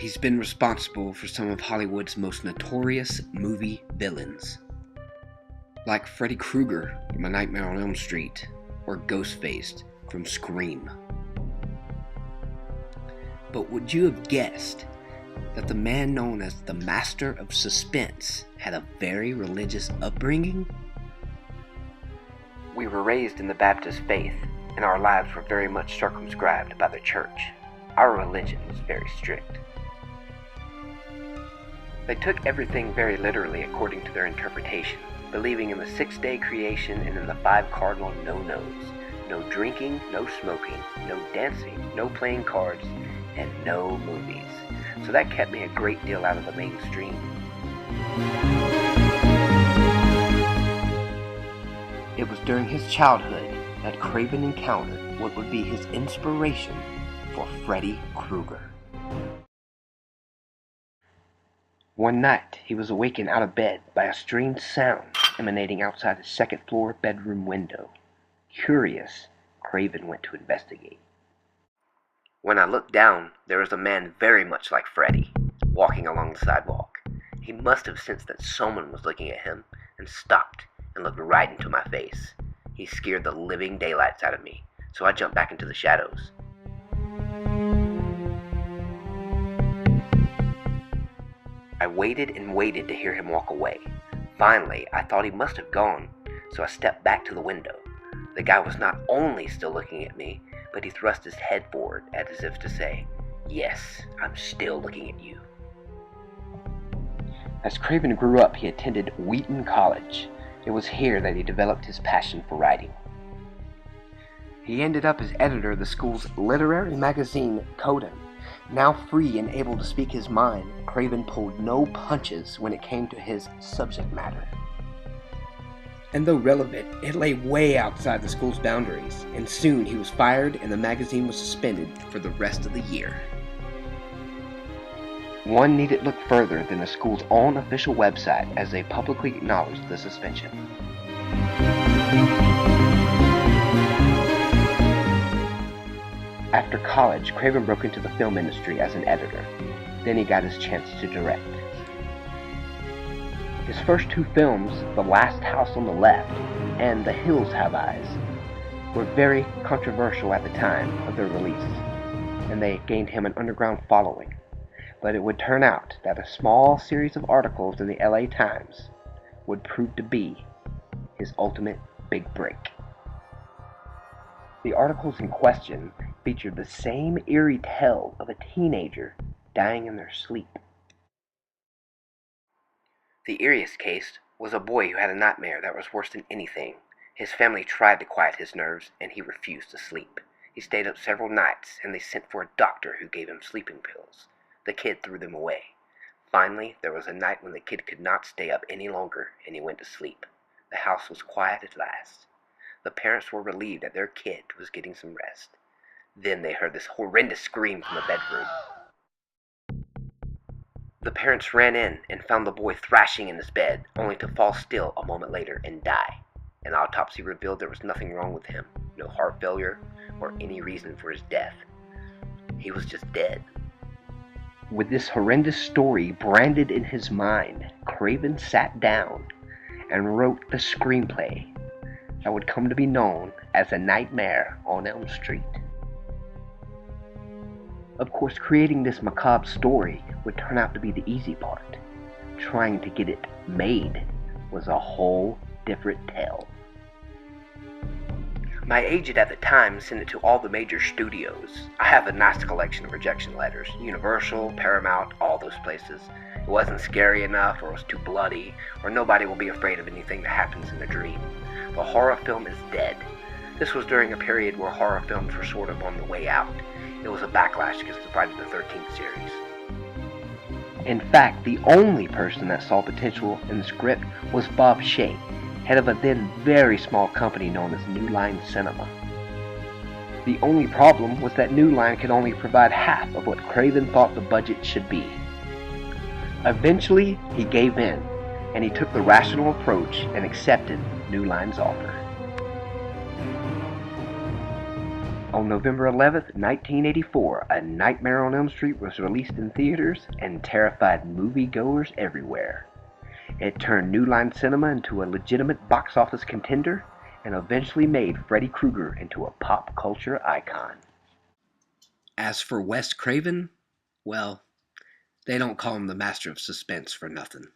He's been responsible for some of Hollywood's most notorious movie villains, like Freddy Krueger from A Nightmare on Elm Street, or Ghostface from Scream. But would you have guessed that the man known as the Master of Suspense had a very religious upbringing? We were raised in the Baptist faith, and our lives were very much circumscribed by the church. Our religion was very strict. They took everything very literally according to their interpretation, believing in the 6-day creation and in the 5 cardinal no-nos. No drinking, no smoking, no dancing, no playing cards, and no movies. So that kept me a great deal out of the mainstream. It was during his childhood that Craven encountered what would be his inspiration for Freddy Krueger. One night, he was awakened out of bed by a strange sound emanating outside his second-floor bedroom window. Curious, Craven went to investigate. When I looked down, there was a man very much like Freddy, walking along the sidewalk. He must have sensed that someone was looking at him, and stopped and looked right into my face. He scared the living daylights out of me, so I jumped back into the shadows. I waited and waited to hear him walk away. Finally, I thought he must have gone, so I stepped back to the window. The guy was not only still looking at me, but he thrust his head forward as if to say, "Yes, I'm still looking at you." As Craven grew up, he attended Wheaton College. It was here that he developed his passion for writing. He ended up as editor of the school's literary magazine, Codan. Now free and able to speak his mind, Craven pulled no punches when it came to his subject matter. And though relevant, it lay way outside the school's boundaries, and soon he was fired and the magazine was suspended for the rest of the year. One needn't look further than the school's own official website as they publicly acknowledged the suspension. After college, Craven broke into the film industry as an editor. Then he got his chance to direct. His first 2 films, The Last House on the Left and The Hills Have Eyes, were very controversial at the time of their release, and they gained him an underground following. But it would turn out that a small series of articles in the LA Times would prove to be his ultimate big break. The articles in question featured the same eerie tale of a teenager dying in their sleep. The eeriest case was a boy who had a nightmare that was worse than anything. His family tried to quiet his nerves, and he refused to sleep. He stayed up several nights, and they sent for a doctor who gave him sleeping pills. The kid threw them away. Finally, there was a night when the kid could not stay up any longer, and he went to sleep. The house was quiet at last. The parents were relieved that their kid was getting some rest. Then they heard this horrendous scream from the bedroom. The parents ran in and found the boy thrashing in his bed, only to fall still a moment later and die. An autopsy revealed there was nothing wrong with him, no heart failure or any reason for his death. He was just dead. With this horrendous story branded in his mind, Craven sat down and wrote the screenplay that would come to be known as A Nightmare on Elm Street. Of course, creating this macabre story would turn out to be the easy part. Trying to get it made was a whole different tale. My agent at the time sent it to all the major studios. I have a nice collection of rejection letters. Universal, Paramount, all those places. It wasn't scary enough, or it was too bloody, or nobody will be afraid of anything that happens in a dream. The horror film is dead. This was during a period where horror films were sort of on the way out. It was a backlash against the Friday the 13th series. In fact, the only person that saw potential in the script was Bob Shea, head of a then very small company known as New Line Cinema. The only problem was that New Line could only provide half of what Craven thought the budget should be. Eventually, he gave in, and he took the rational approach and accepted New Line's offer. On November 11th, 1984, A Nightmare on Elm Street was released in theaters and terrified moviegoers everywhere. It turned New Line Cinema into a legitimate box office contender and eventually made Freddy Krueger into a pop culture icon. As for Wes Craven, well, they don't call him the master of suspense for nothing.